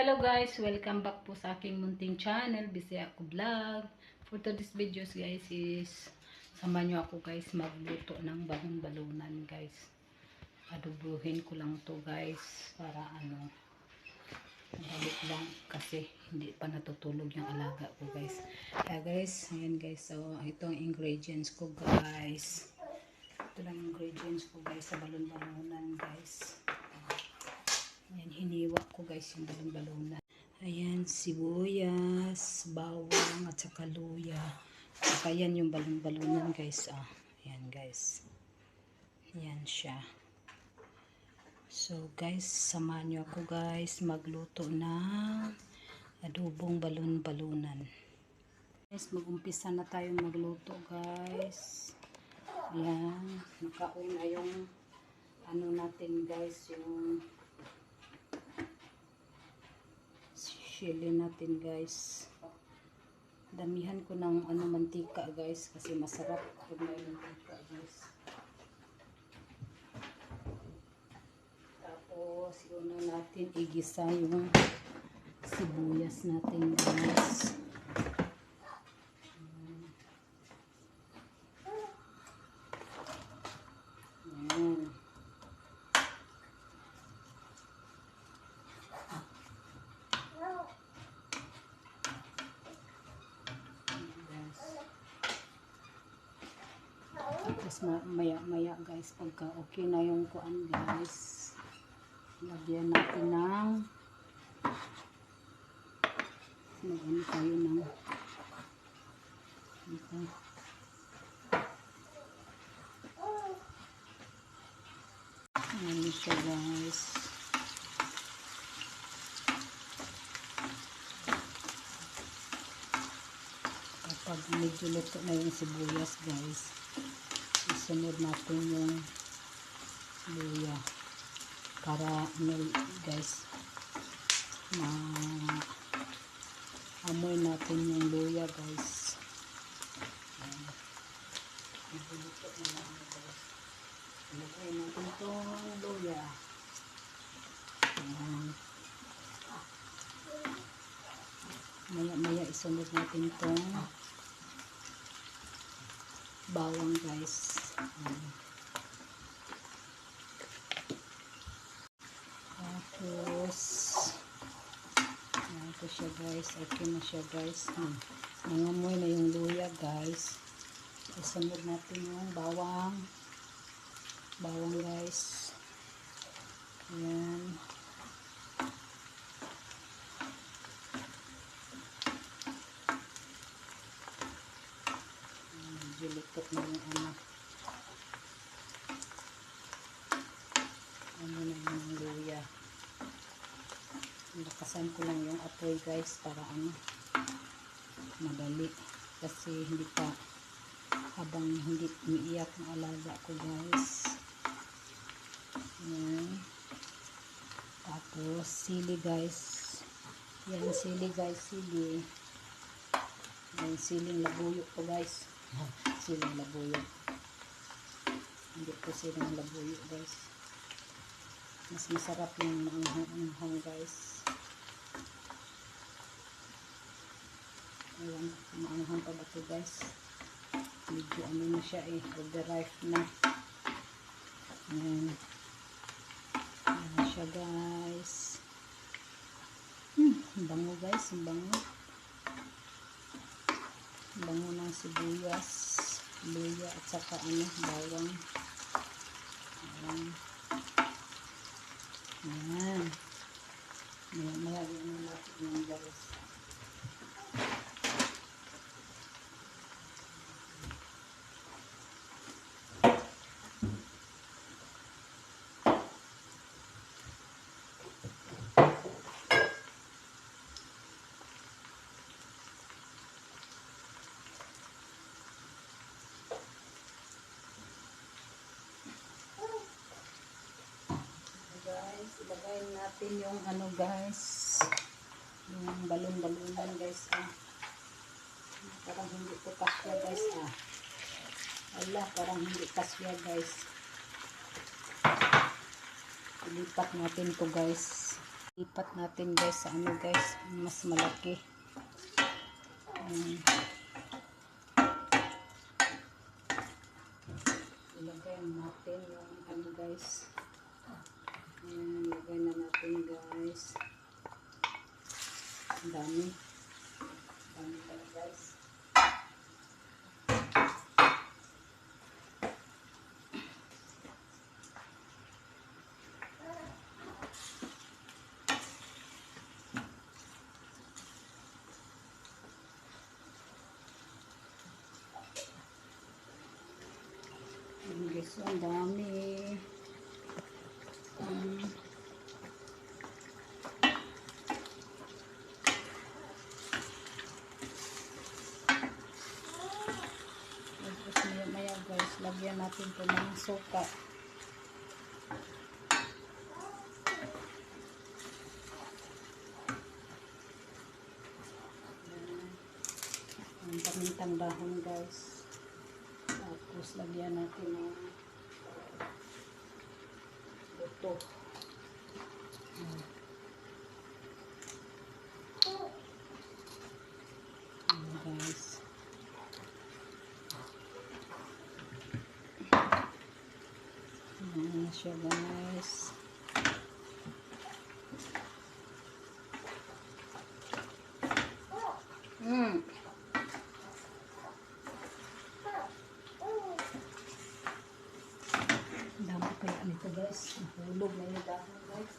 Hello guys, welcome back po sa aking munting channel, Bisaya Ko Vlog. For today's videos guys is samahan nyo ako guys magluto ng balon-balunan guys. Adobohin ko lang to guys para balik lang kasi hindi pa natutulog yung alaga ko guys. Kaya guys, ayan guys, so ito ang ingredients ko guys. Ito lang ingredients ko guys sa balon-balunan guys. Ayan, hiniwa ko guys yung balon-balunan. Ayan, sibuyas, bawang, at saka luya. Saka yan yung balon-balunan guys. Ayan guys. Ayan siya. So guys, samahan nyo ako guys magluto ng adobong balon-balunan. Guys, mag-umpisa na tayong magluto guys. Ayan, nakauna yung natin guys, yung chili natin guys. Damihan ko ng mantika guys kasi masarap pag may mantika guys. Tapos una natin igisa yung sibuyas natin guys. Ayan. Tapos maya guys, pagka okay na yung kuan guys, lagyan natin ng tayo ng ito. Ayan siya guys. Kapag medyo luto na yung sibuyas guys, isunod natin yung luya para guys amoy natin yung luya guys. Luto na lang guys. Ilagay natin itong luya. Maya isunod natin itong bawang guys. Tapos ito siya guys, okay na siya guys. Nangamoy na yung luya guys. Isunod natin yung bawang guys. Ayan. Medyo lutok na yung na yung luya. Lakasan ko lang yung apoy guys para madali kasi hindi pa habang hindi umiiyak ang alaga ko guys. Ayan. Tapos sili guys. Yan sili guys, sili. Yan siling labuyo ko guys. Siling labuyo. Hindi po siling labuyo guys. Mas masarap yung maanghang guys. Ayan, maanghang pa ba ito guys? Medyo na siya overripe na. Ayan. Ayan siya guys. Bango guys, bango. Bango ng sibuyas, luya at saka bawang. Ayan. Ayan. Malagyan na natin yung guys. Ilagay natin yung guys, yung balon-balunan guys. Parang hindi po kasya guys. Parang hindi kasya guys. Ilipat natin to guys. Lipat natin guys sa ano guys, mas malaki. Ilagay natin yung ano guys. Ilagay na natin guys. Ang dami. Dami pala guys. Guys, ang dami. Tapos maya guys, lagyan natin ito ng suka. Ang pamintang dahon guys. Tapos lagyan natin ng buto. Guys. Ayan na siya guys. Dami kaya nito guys. Nahulog na yung dahon guys.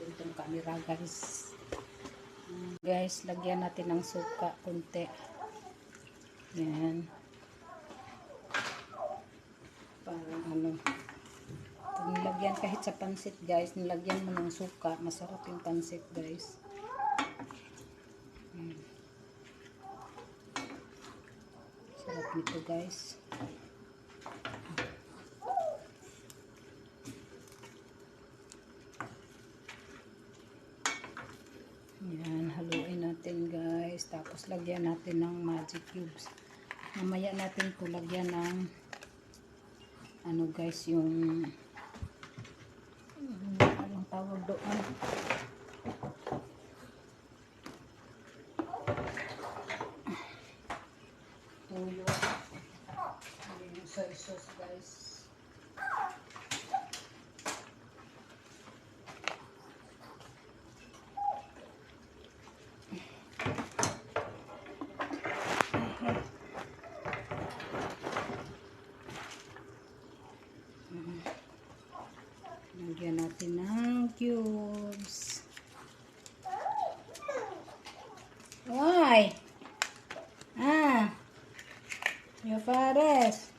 Itong camera guys. Guys, lagyan natin ng suka konti. Yan. Parang ano. Kung nilagyan kahit sa pansit guys, nilagyan mo ng suka, masarap yung pansit guys. Sarap nito guys. Yan, haluin natin guys. Tapos lagyan natin ng magic cubes. Mamaya natin ito lagyan ng ano guys, yung anong tawag doon? Tuyo. Yung soy sauce guys. Lagyan natin ng cubes. Why? Your pares.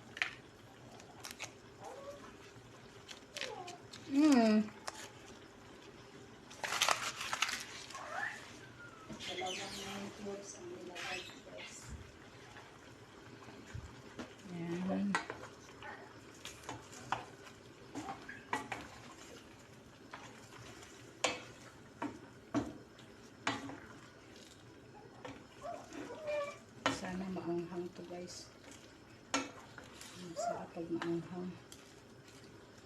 Dalawang yung cubes ang nilagay guys. Yan. Sana maanghang to guys. Masarap pag maanghang.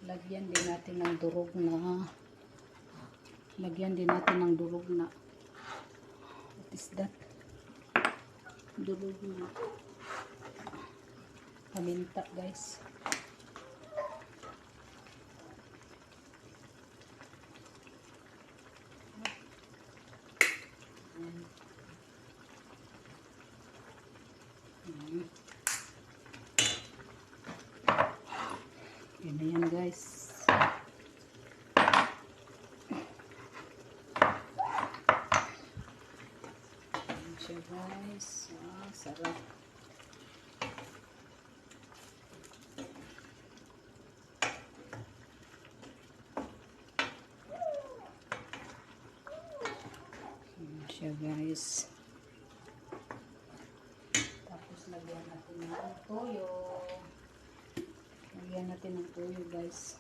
Lagyan din natin ng durog na what is that? Durog na paminta guys. Yan na yan guys. Yan siya guys. Sarap. siya guys. Tapos lagyan natin ng toyo. Lagyan natin ng toyo guys.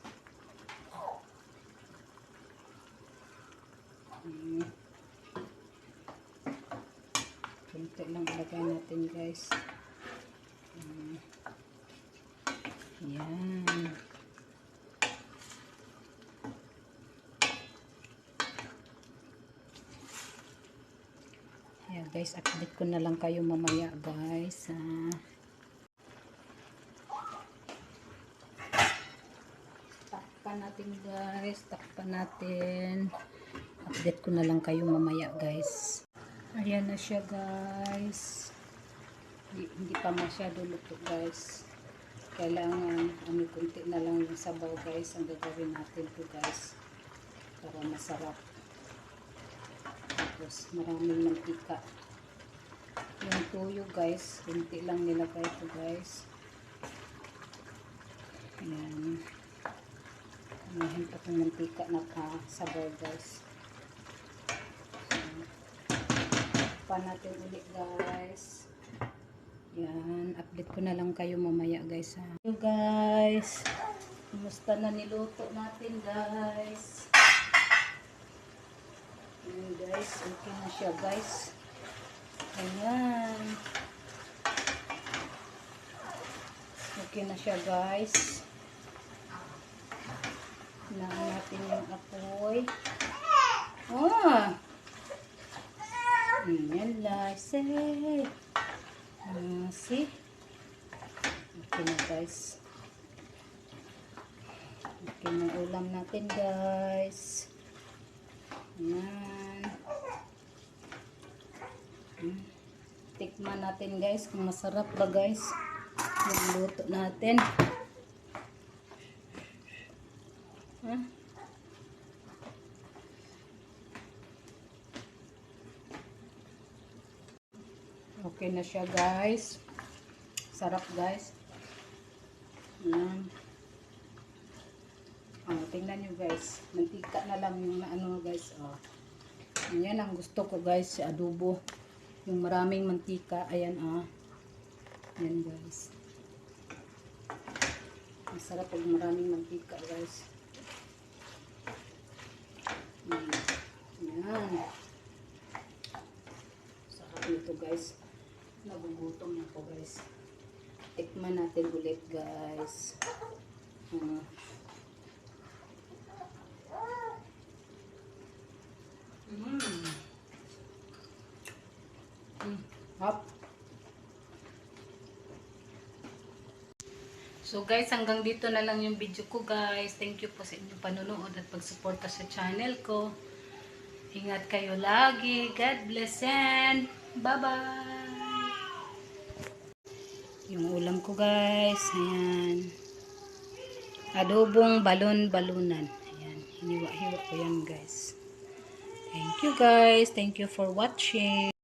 Kunti lang ilagay natin guys. Yan. Ayan guys, update ko na lang kayo mamaya guys. Takpan natin guys, takpan natin. Update ko na lang kayo mamaya guys. Ayan na siya guys. Hindi pa masyado luto guys. Kailangan kunti na lang yung sabaw guys ang gagawin natin to guys para masarap. Tapos maraming mantika. Yung tuyo guys, kunti lang nilagay ko guys. Ayan. Ayan pa itong mantika na sabaw guys. Pa natin ulit guys. Yan, update ko na lang kayo mamaya guys ha. Hello guys, kumusta na niluto natin guys. Ayan guys, okay na siya guys. Ayan, okay na siya guys. Hinaan natin yung apoy. Ayan lang, say. See? Okay na guys. Okay na ulam natin guys. Ayan. Tikman natin guys kung masarap ba guys yung luto natin. Okay na siya guys. Sarap guys. Ayan. Tingnan nyo guys. Mantika na lang yung ano guys. Ayan ang gusto ko guys. Si adobo. Yung maraming mantika. Ayan Ayan guys. Masarap pag maraming mantika guys. Ayan. Sarap nito guys. Nagugutom na po guys. Tikman natin ulit guys. Hop. So guys, hanggang dito na lang yung video ko guys. Thank you po sa inyong panonood at pagsuporta sa channel ko. Ingat kayo lagi. God bless and bye-bye. Yung ulam ko guys, ayan. Adobong balon-balunan. Ayan, hiniwa-hiwa ko yan guys. Thank you guys. Thank you for watching.